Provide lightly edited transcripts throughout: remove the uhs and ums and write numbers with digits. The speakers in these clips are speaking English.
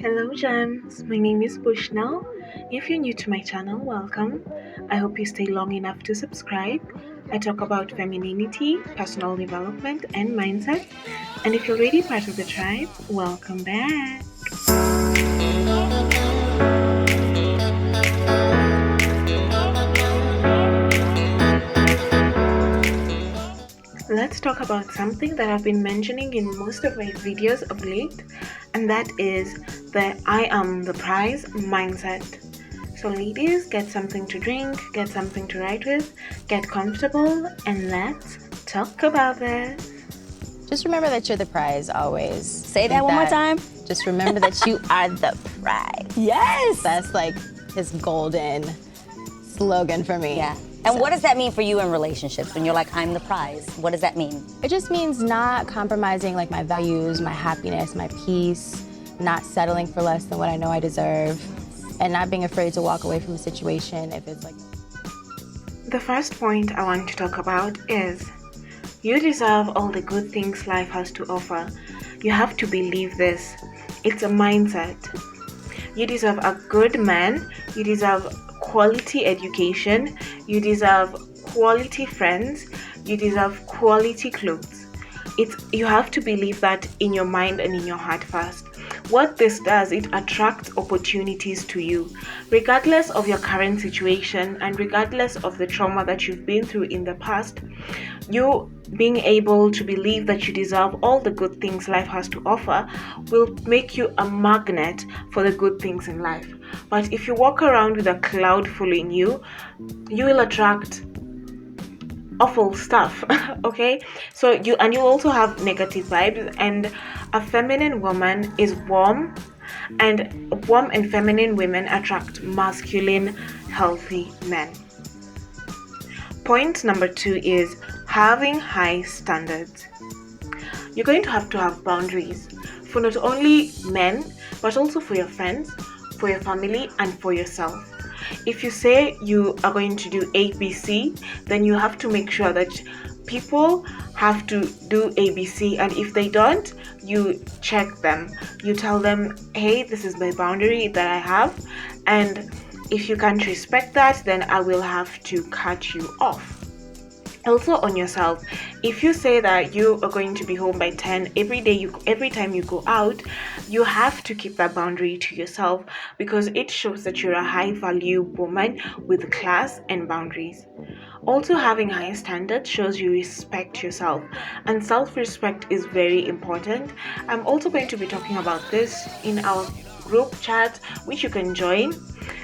Hello, gems. My name is Bushnell. If you're new to my channel, welcome. I hope you stay long enough to subscribe. I talk about femininity, personal development, and mindset. And if you're already part of the tribe, welcome back. Let's talk about something that I've been mentioning in most of my videos of late, and that is the I am the prize mindset. So ladies, get something to drink, get something to write with, get comfortable, and let's talk about this. Just remember that you're the prize always. Say that one more time. Just remember that you are the prize. Yes. That's like his golden slogan for me. Yeah. And what does that mean for you in relationships when you're like, I'm the prize? What does that mean? It just means not compromising like my values, my happiness, my peace, not settling for less than what I know I deserve, and not being afraid to walk away from a situation if it's like... The first point I want to talk about is you deserve all the good things life has to offer. You have to believe this. It's a mindset. You deserve a good man. You deserve quality education. You deserve quality friends. You deserve quality clothes. You have to believe that in your mind and in your heart first. What this does, it attracts opportunities to you, regardless of your current situation and regardless of the trauma that you've been through in the past. You being able to believe that you deserve all the good things life has to offer will make you a magnet for the good things in life. But if you walk around with a cloud following you, you will attract awful stuff. Okay, so you also have negative vibes, and a feminine woman is warm, and warm and feminine women attract masculine healthy men. Point number 2 is having high standards. You're going to have boundaries for not only men but also for your friends, for your family, and for yourself. If you say you are going to do ABC, then you have to make sure that people have to do ABC, and if they don't, you check them. You tell them, hey, this is my boundary that I have, and if you can't respect that, then I will have to cut you off. Also on yourself, if you say that you are going to be home by 10 every time you go out, you have to keep that boundary to yourself, because it shows that you're a high value woman with class and boundaries. Also, having high standards shows you respect yourself, and self-respect is very important. I'm also going to be talking about this in our group chat, which you can join,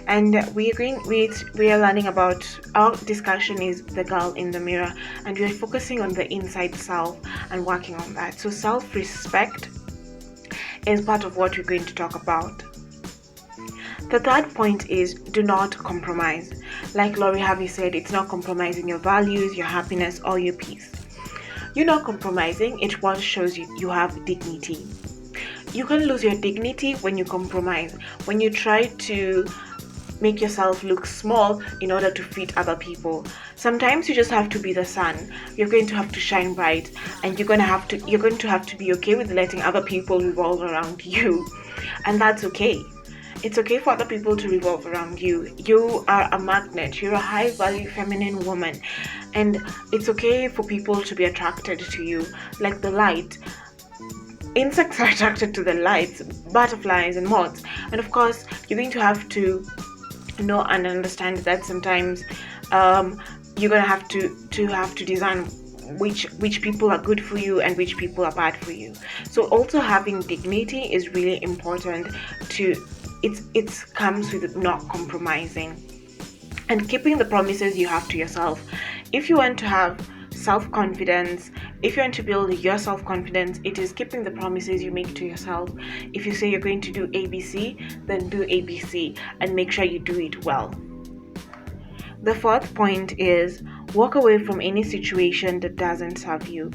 and we are learning about, our discussion is the girl in the mirror, and we are focusing on the inside self and working on that. So self-respect is part of what we're going to talk about. The third point is do not compromise. Like Lori Harvey said, it's not compromising your values, your happiness, or your peace. You're not compromising. It what shows you have dignity. You can lose your dignity when you compromise, when you try to make yourself look small in order to fit other people. Sometimes you just have to be the sun. You're going to have to shine bright, and you're going to have to be okay with letting other people revolve around you, and that's okay. It's okay for other people to revolve around you. You are a magnet. You're a high value feminine woman, and it's okay for people to be attracted to you, like the light. Insects are attracted to the lights, butterflies and moths, and of course you're going to have to know and understand that sometimes you're gonna have to design which people are good for you and which people are bad for you. So also having dignity is really important. It comes with not compromising and keeping the promises you have to yourself. If you want to have self-confidence, if you want to build your self-confidence, it is keeping the promises you make to yourself. If you say you're going to do ABC, then do ABC and make sure you do it well. The fourth point is walk away from any situation that doesn't serve you.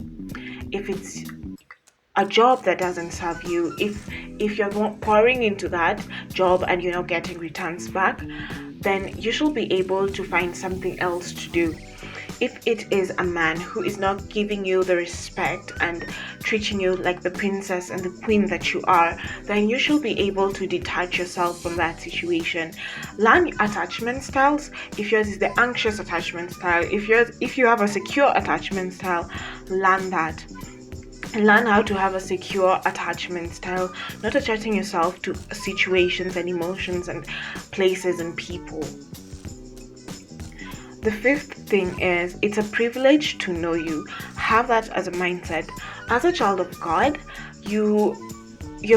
If it's a job that doesn't serve you, if you're pouring into that job and you're not getting returns back, then you should be able to find something else to do. if it is a man who is not giving you the respect and treating you like the princess and the queen that you are, then you should be able to detach yourself from that situation. Learn attachment styles. If yours is the anxious attachment style, if you have a secure attachment style, learn that. Learn how to have a secure attachment style, not attaching yourself to situations and emotions and places and people. The fifth thing is, it's a privilege to know you. Have that as a mindset. As a child of God, your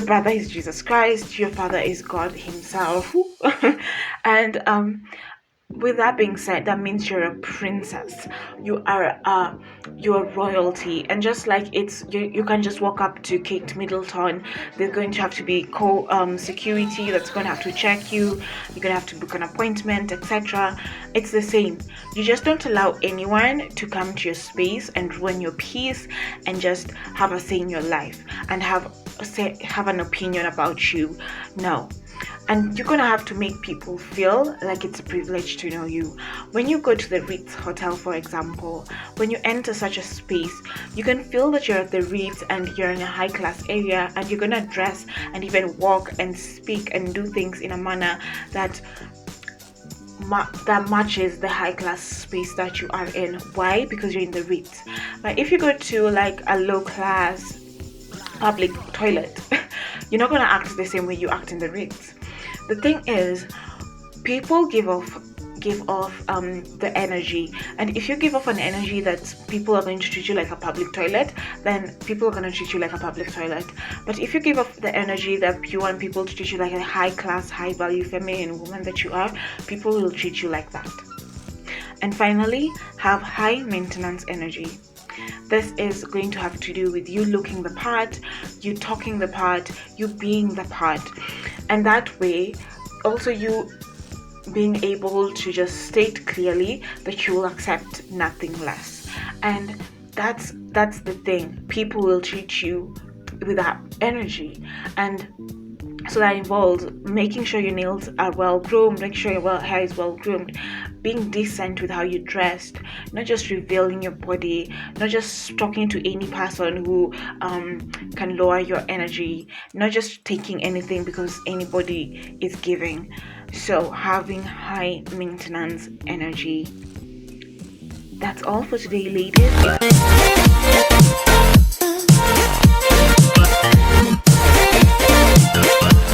brother is Jesus Christ, your father is God himself. And with that being said, that means you're a princess. You're royalty. And just like you can just walk up to Kate Middleton, there's going to have to be security that's going to have to check you. You're going to have to book an appointment, etc. It's the same. You just don't allow anyone to come to your space and ruin your peace and just have a say in your life and have an opinion about you. No. And you're gonna have to make people feel like it's a privilege to know you. When you go to the Ritz Hotel, for example, when you enter such a space, you can feel that you're at the Ritz and you're in a high class area, and you're gonna dress and even walk and speak and do things in a manner that matches the high class space that you are in. Why? Because you're in the Ritz. But if you go to like a low class public toilet, you're not gonna act the same way you act in the Ritz. The thing is, people give off the energy, and if you give off an energy that people are going to treat you like a public toilet, then people are going to treat you like a public toilet. But if you give off the energy that you want people to treat you like a high class, high value feminine woman that you are, people will treat you like that. And finally, have high maintenance energy. This is going to have to do with you looking the part, you talking the part, you being the part. And that way, also you being able to just state clearly that you will accept nothing less. And that's the thing. People will treat you with that energy. And so that involves making sure your nails are well groomed, making sure your hair is well groomed, being decent with how you dressed, not just revealing your body, not just talking to any person who can lower your energy, not just taking anything because anybody is giving. So having high maintenance energy. That's all for today, ladies.